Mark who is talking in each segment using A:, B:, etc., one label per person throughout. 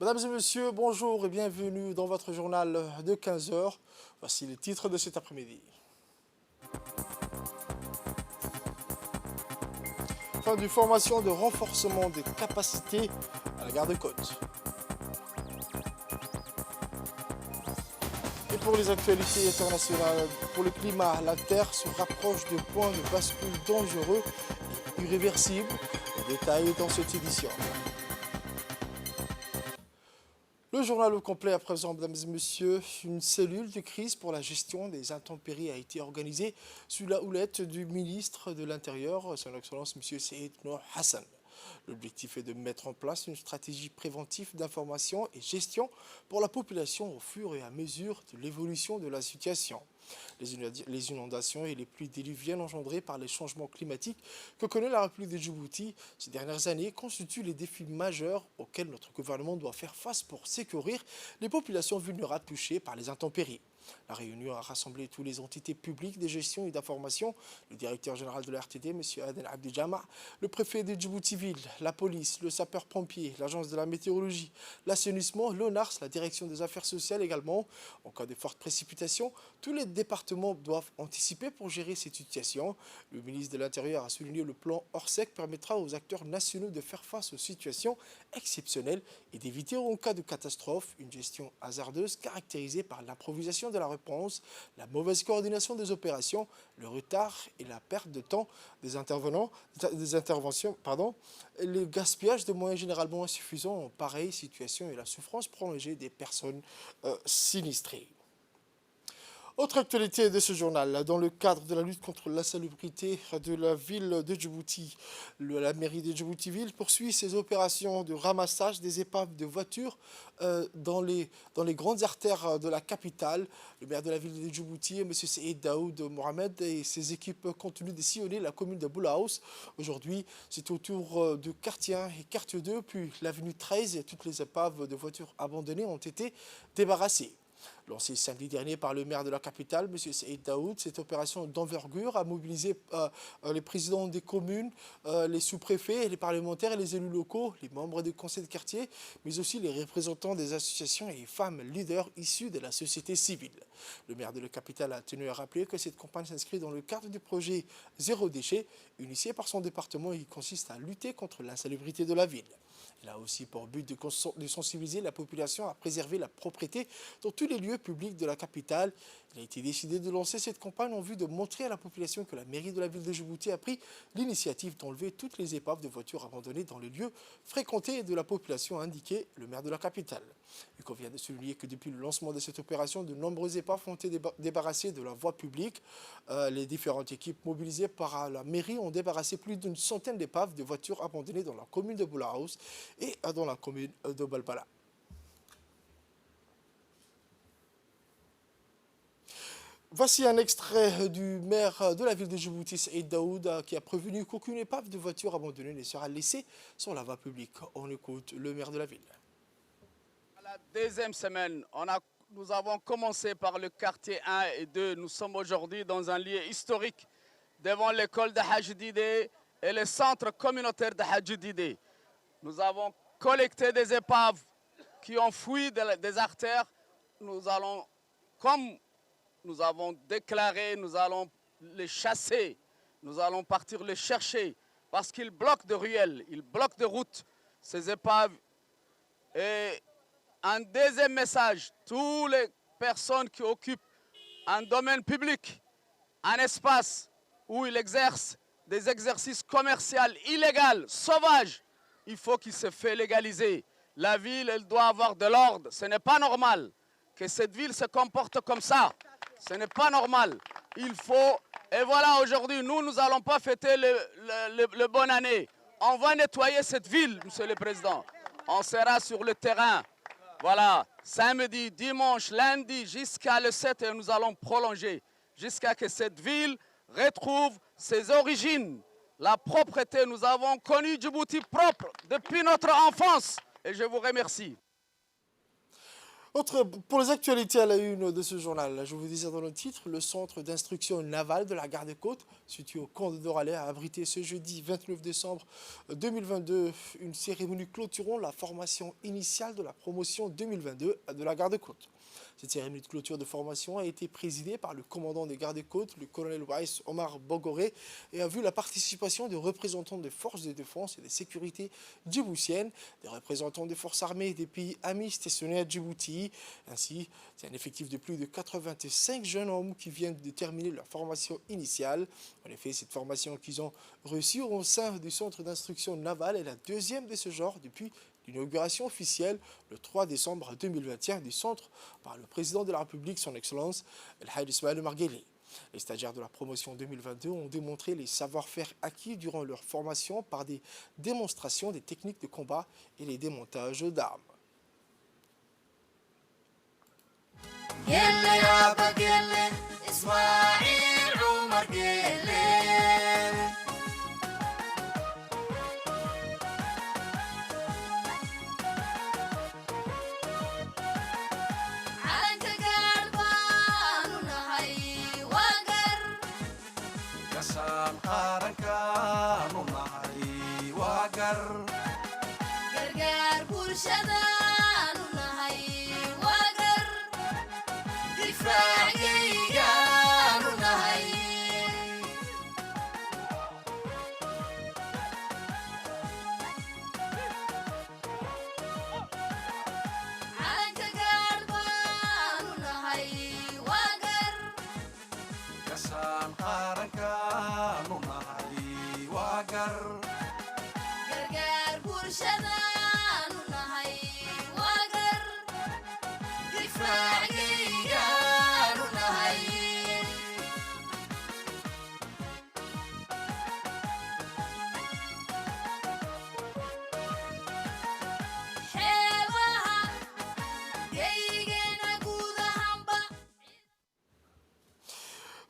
A: Mesdames et messieurs, bonjour et bienvenue dans votre journal de 15 heures. Voici les titres de cet après-midi. Fin d'une formation de renforcement des capacités à la garde-côte. Et pour les actualités internationales, pour le climat, la Terre se rapproche de points de bascule dangereux et irréversibles. Les détails dans cette édition. Le journal au complet à présent, mesdames et messieurs. Une cellule de crise pour la gestion des intempéries a été organisée sous la houlette du ministre de l'Intérieur, son Excellence M. Seyd Nour Hassan. L'objectif est de mettre en place une stratégie préventive d'information et gestion pour la population au fur et à mesure de l'évolution de la situation. Les inondations et les pluies diluviennes engendrées par les changements climatiques que connaît la République de Djibouti ces dernières années constituent les défis majeurs auxquels notre gouvernement doit faire face pour sécuriser les populations vulnérables touchées par les intempéries. La réunion a rassemblé toutes les entités publiques de gestion et d'information, le directeur général de la RTD, M. Aden Abdijama, le préfet de Djibouti-Ville, la police, le sapeur-pompier, l'agence de la météorologie, l'assainissement, l'ONARS, la direction des affaires sociales également. En cas de fortes précipitations, tous les départements doivent anticiper pour gérer cette situation. Le ministre de l'Intérieur a souligné que le plan Orsec permettra aux acteurs nationaux de faire face aux situations exceptionnelles et d'éviter en cas de catastrophe une gestion hasardeuse caractérisée par l'improvisation de la réponse, la mauvaise coordination des opérations, le retard et la perte de temps des interventions, et le gaspillage de moyens généralement insuffisants en pareille situation et la souffrance prolongée des personnes sinistrées. Autre actualité de ce journal, dans le cadre de la lutte contre l'insalubrité de la ville de Djibouti, la mairie de Djibouti-Ville poursuit ses opérations de ramassage des épaves de voitures dans les grandes artères de la capitale. Le maire de la ville de Djibouti, M. Seyd Daoud Mohamed, et ses équipes continuent de sillonner la commune de Boulaous. Aujourd'hui, c'est au tour de quartier 1 et quartier 2, puis l'avenue 13, et toutes les épaves de voitures abandonnées ont été débarrassées. Lancée samedi dernier par le maire de la capitale, M. Seyd Daoud, cette opération d'envergure a mobilisé les présidents des communes, les sous-préfets, les parlementaires et les élus locaux, les membres des conseils de quartier, mais aussi les représentants des associations et femmes leaders issues de la société civile. Le maire de la capitale a tenu à rappeler que cette campagne s'inscrit dans le cadre du projet Zéro déchet, initié par son département et qui consiste à lutter contre l'insalubrité de la ville. Il a aussi pour but de sensibiliser la population à préserver la propriété dans tous les lieux publics de la capitale. Il a été décidé de lancer cette campagne en vue de montrer à la population que la mairie de la ville de Djibouti a pris l'initiative d'enlever toutes les épaves de voitures abandonnées dans les lieux fréquentés de la population, a indiqué le maire de la capitale. Il convient de souligner que depuis le lancement de cette opération, de nombreuses épaves ont été débarrassées de la voie publique. Les différentes équipes mobilisées par la mairie ont débarrassé plus d'une centaine d'épaves de voitures abandonnées dans la commune de Boulaous et dans la commune de Balbala. Voici un extrait du maire de la ville de Djibouti, Seyd Daoud, qui a prévenu qu'aucune épave de voiture abandonnée ne sera laissée sur la voie publique. On écoute le maire de la ville.
B: La deuxième semaine, nous avons commencé par le quartier 1 et 2. Nous sommes aujourd'hui dans un lieu historique devant l'école de Hadji Didé et le centre communautaire de Hadji Didé. Nous avons collecté des épaves qui ont fui des artères. Nous allons, comme nous avons déclaré, nous allons les chasser. Nous allons partir les chercher parce qu'ils bloquent de ruelles, ils bloquent de routes, ces épaves. Et un deuxième message, toutes les personnes qui occupent un domaine public, un espace où ils exercent des exercices commerciaux illégaux, sauvages, il faut qu'il se fait légaliser. La ville, elle doit avoir de l'ordre. Ce n'est pas normal que cette ville se comporte comme ça. Ce n'est pas normal. Il faut... Et voilà, aujourd'hui, nous n'allons pas fêter le bonne année. On va nettoyer cette ville, Monsieur le Président. On sera sur le terrain. Voilà, samedi, dimanche, lundi, jusqu'à le 7, et nous allons prolonger jusqu'à que cette ville retrouve ses origines. La propreté, nous avons connu Djibouti propre depuis notre enfance. Et je vous remercie.
A: Pour les actualités à la une de ce journal, je vous disais dans le titre, le centre d'instruction navale de la garde-côte, situé au camp de Doralais, a abrité ce jeudi 29 décembre 2022 une cérémonie clôturant la formation initiale de la promotion 2022 de la garde-côte. Cette cérémonie de clôture de formation a été présidée par le commandant des gardes-côtes, le colonel Waïs Omar Bogoré, et a vu la participation de représentants des forces de défense et de sécurité djiboutiennes, des représentants des forces armées des pays amis stationnés à Djibouti. Ainsi, c'est un effectif de plus de 85 jeunes hommes qui viennent de terminer leur formation initiale. En effet, cette formation qu'ils ont reçue au sein du centre d'instruction navale est la deuxième de ce genre depuis l'inauguration officielle le 3 décembre 2021 du centre par le président de la République, son Excellence El Hadj Ismaël Omar Guelleh. Les stagiaires de la promotion 2022 ont démontré les savoir-faire acquis durant leur formation par des démonstrations des techniques de combat et les démontages d'armes.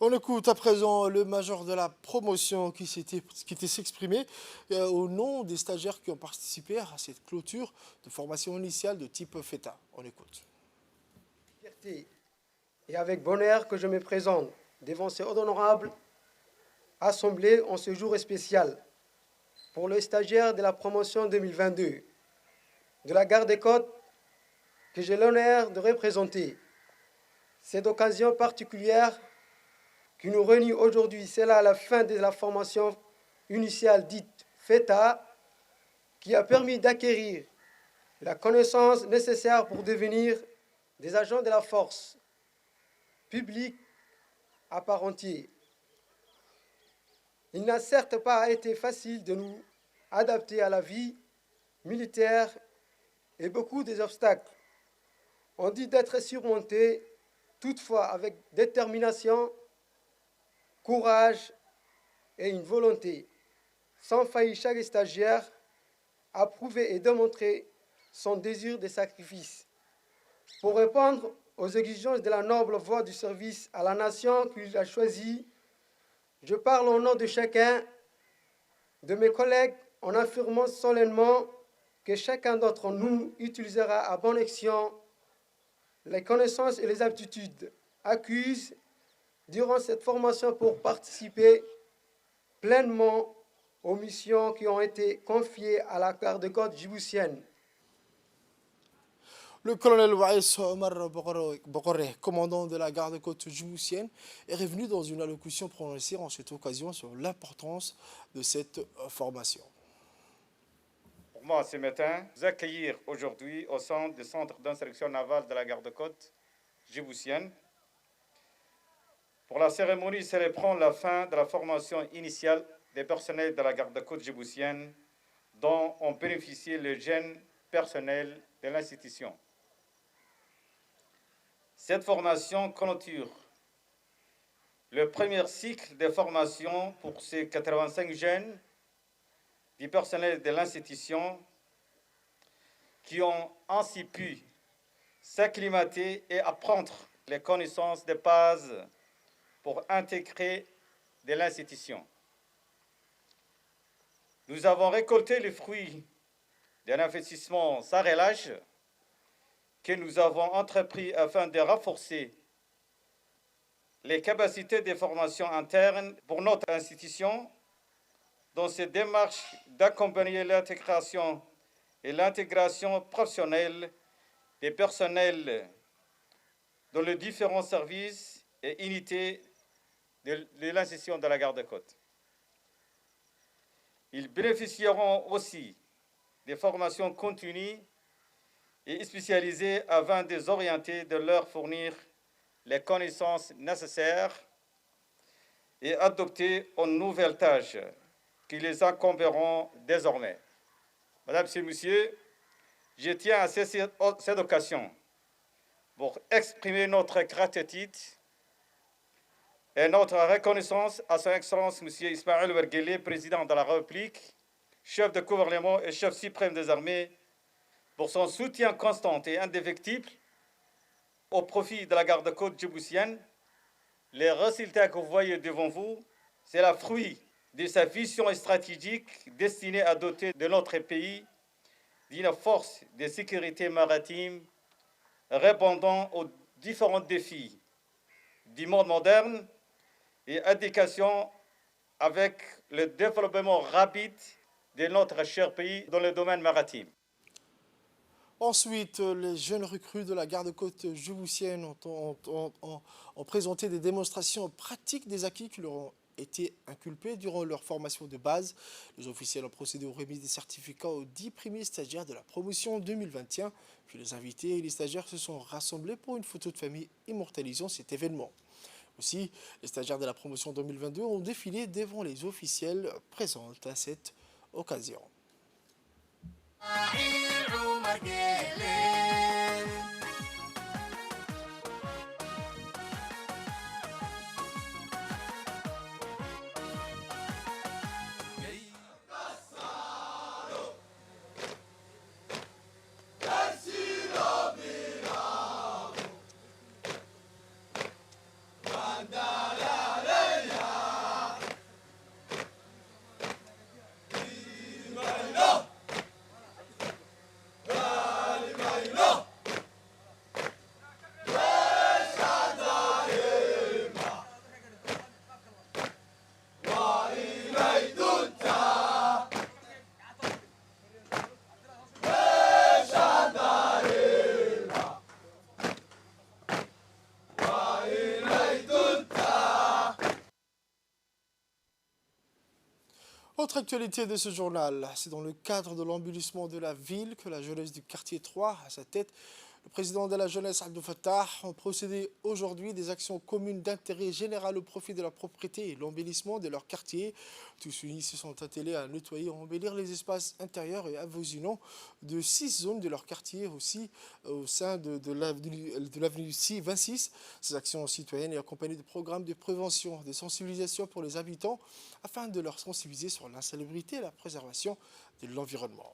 A: On écoute à présent le major de la promotion qui s'exprimait au nom des stagiaires qui ont participé à cette clôture de formation initiale de type FETA. On écoute.
C: Fierté et avec bonheur que je me présente devant cette honorable assemblée en ce jour spécial pour les stagiaires de la promotion 2022 de la garde-côte que j'ai l'honneur de représenter. Cette occasion particulière qui nous réunit aujourd'hui, c'est là la fin de la formation initiale dite FETA, qui a permis d'acquérir la connaissance nécessaire pour devenir des agents de la force publique à part entière. Il n'a certes pas été facile de nous adapter à la vie militaire et beaucoup des obstacles ont dû être surmontés, toutefois avec détermination, courage et une volonté. Sans faillir, chaque stagiaire a prouvé et démontré son désir de sacrifice pour répondre aux exigences de la noble voie du service à la nation qu'il a choisie. Je parle au nom de chacun de mes collègues en affirmant solennellement que chacun d'entre nous utilisera à bon escient les connaissances et les aptitudes acquises durant cette formation pour participer pleinement aux missions qui ont été confiées à la garde-côte djiboutienne.
A: Le colonel Waïs Omar Bogoré, commandant de la garde-côte djiboutienne, est revenu dans une allocution prononcée en cette occasion sur l'importance de cette formation.
D: Pour moi, ce matin, vous accueillir aujourd'hui au sein du centre d'instruction navale de la garde-côte djiboutienne pour la cérémonie célébrant la fin de la formation initiale des personnels de la garde-côte djiboutienne dont ont bénéficié les jeunes personnels de l'institution. Cette formation clôture le premier cycle de formation pour ces 85 jeunes du personnel de l'institution qui ont ainsi pu s'acclimater et apprendre les connaissances de base pour intégrer de l'institution. Nous avons récolté les fruits d'un investissement sans relâche que nous avons entrepris afin de renforcer les capacités de formation interne pour notre institution dans cette démarche d'accompagner l'intégration et l'intégration professionnelle des personnels dans les différents services et unités de l'institution de la garde-côte. Ils bénéficieront aussi des formations continues et spécialisées afin de les orienter, de leur fournir les connaissances nécessaires et adopter une nouvelle tâche qui les incomberont désormais. Mesdames et Messieurs, je tiens à cette occasion pour exprimer notre gratitude et notre reconnaissance à Son Excellence M. Ismaël Ouerguélé, président de la République, chef de gouvernement et chef suprême des armées, pour son soutien constant et indéfectible au profit de la garde-côte djiboutienne. Les résultats que vous voyez devant vous, c'est le fruit de sa vision stratégique destinée à doter de notre pays d'une force de sécurité maritime répondant aux différents défis du monde moderne et éducation avec le développement rapide de notre cher pays dans le domaine maritime.
A: Ensuite, les jeunes recrues de la garde-côte djiboutienne ont présenté des démonstrations pratiques des acquis qui leur ont été inculpés durant leur formation de base. Les officiels ont procédé aux remises des certificats aux 10 premiers stagiaires de la promotion 2021. Puis les invités et les stagiaires se sont rassemblés pour une photo de famille immortalisant cet événement. Aussi, les stagiaires de la promotion 2022 ont défilé devant les officiels présents à cette occasion. Autre actualité de ce journal, c'est dans le cadre de l'embellissement de la ville que la jeunesse du quartier 3, à sa tête, le président de la jeunesse, Abdou Fattah, ont procédé aujourd'hui des actions communes d'intérêt général au profit de la propriété et l'embellissement de leur quartier. Tous unis se sont attelés à nettoyer et à embellir les espaces intérieurs et avoisinants de 6 zones de leur quartier, aussi au sein de l'avenue 26. Ces actions citoyennes et accompagnées de programmes de prévention, de sensibilisation pour les habitants, afin de leur sensibiliser sur l'insalubrité et la préservation de l'environnement.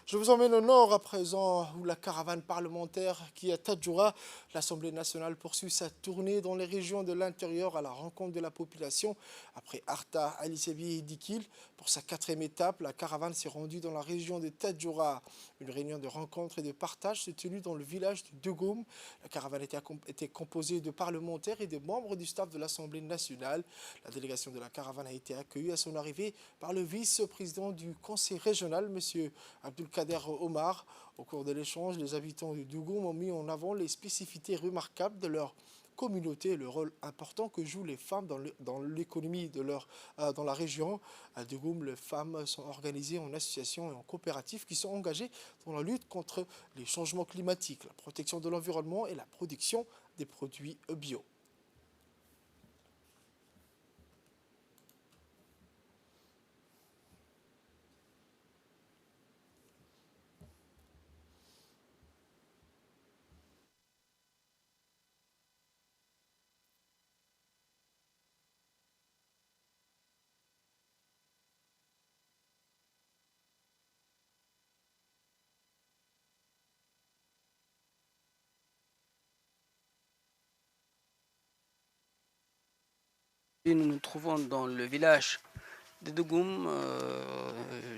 A: Je vous emmène au nord à présent, où la caravane parlementaire qui est à Tadjoura, l'Assemblée nationale poursuit sa tournée dans les régions de l'intérieur à la rencontre de la population. Après Arta, Ali Sebi et Dikil, pour sa 4e étape, la caravane s'est rendue dans la région de Tadjoura. Une réunion de rencontre et de partage s'est tenue dans le village de Dougoum. La caravane était composée de parlementaires et de membres du staff de l'Assemblée nationale. La délégation de la caravane a été accueillie à son arrivée par le vice-président du conseil régional, M. Abdelkader Omar. Au cours de l'échange, les habitants de Dougoum ont mis en avant les spécificités remarquables de leur communauté et le rôle important que jouent les femmes dans l'économie dans la région. À Dougoum, les femmes sont organisées en associations et en coopératives qui sont engagées dans la lutte contre les changements climatiques, la protection de l'environnement et la production des produits bio.
E: Nous nous trouvons dans le village de Dougoum.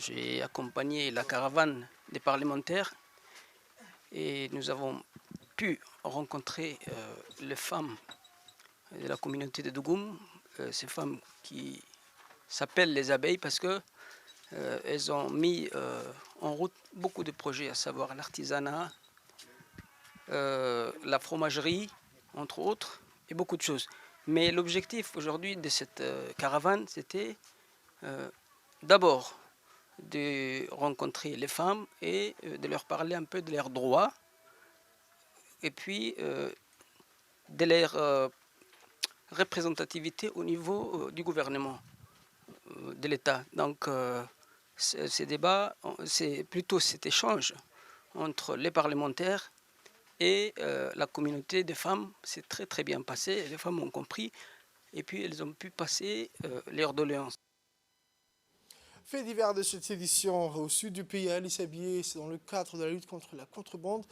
E: j'ai accompagné la caravane des parlementaires et nous avons pu rencontrer les femmes de la communauté de Dougoum, ces femmes qui s'appellent les abeilles parce que elles ont mis en route beaucoup de projets, à savoir l'artisanat, la fromagerie, entre autres, et beaucoup de choses. Mais l'objectif aujourd'hui de cette caravane, c'était d'abord de rencontrer les femmes et de leur parler un peu de leurs droits et puis de leur représentativité au niveau du gouvernement, de l'État. Donc ces débats, c'est plutôt cet échange entre les parlementaires et la communauté des femmes s'est très très bien passé. Les femmes ont compris et puis elles ont pu passer leurs doléances.
A: Fait divers de cette édition au sud du pays, à Alisabié, c'est dans le cadre de la lutte contre la contrebande.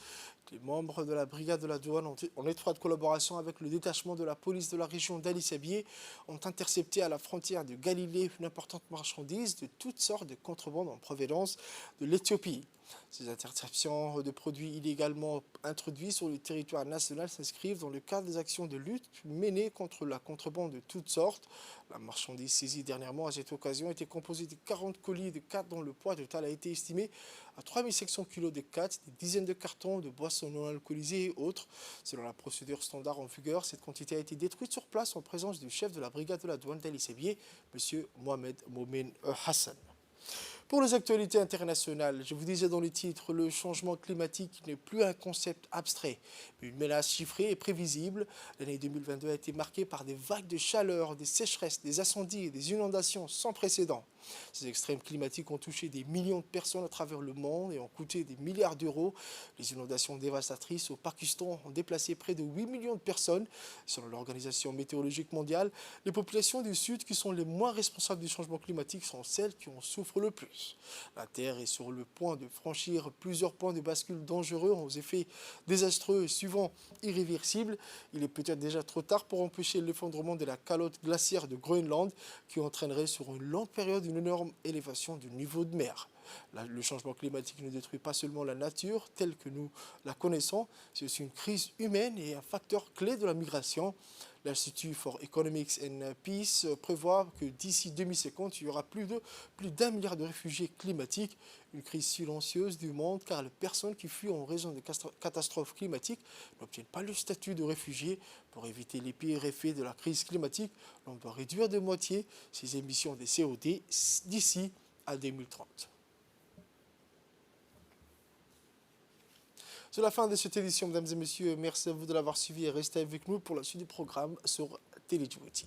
A: Les membres de la brigade de la douane, en étroite collaboration avec le détachement de la police de la région d'Alisabié, ont intercepté à la frontière de Galilée une importante marchandise de toutes sortes de contrebande en provenance de l'Éthiopie. Ces interceptions de produits illégalement introduits sur le territoire national s'inscrivent dans le cadre des actions de lutte menées contre la contrebande de toutes sortes. La marchandise saisie dernièrement à cette occasion était composée de 40 colis de 4 dont le poids total a été estimé à 3700 kg de 4, des dizaines de cartons de boissons non alcoolisées et autres. Selon la procédure standard en vigueur, cette quantité a été détruite sur place en présence du chef de la brigade de la douane d'Alisabié, M. Mohamed Momen Hassan. Pour les actualités internationales, je vous disais dans le titre, le changement climatique n'est plus un concept abstrait, mais une menace chiffrée et prévisible. L'année 2022 a été marquée par des vagues de chaleur, des sécheresses, des incendies et des inondations sans précédent. Ces extrêmes climatiques ont touché des millions de personnes à travers le monde et ont coûté des milliards d'euros. Les inondations dévastatrices au Pakistan ont déplacé près de 8 millions de personnes. Selon l'Organisation météorologique mondiale, les populations du Sud qui sont les moins responsables du changement climatique sont celles qui en souffrent le plus. La Terre est sur le point de franchir plusieurs points de bascule dangereux aux effets désastreux et souvent irréversibles. Il est peut-être déjà trop tard pour empêcher l'effondrement de la calotte glaciaire de Groenland qui entraînerait sur une longue période une énorme élévation du niveau de mer. Le changement climatique ne détruit pas seulement la nature telle que nous la connaissons, c'est aussi une crise humaine et un facteur clé de la migration. L'Institut for Economics and Peace prévoit que d'ici 2050, il y aura plus d'1 milliard de réfugiés climatiques, une crise silencieuse du monde car les personnes qui fuient en raison de catastrophes climatiques n'obtiennent pas le statut de réfugié. Pour éviter les pires effets de la crise climatique, l'on doit réduire de moitié ses émissions de CO2 d'ici à 2030. C'est la fin de cette édition, mesdames et messieurs. Merci à vous de l'avoir suivi et restez avec nous pour la suite du programme sur Télé Djibouti.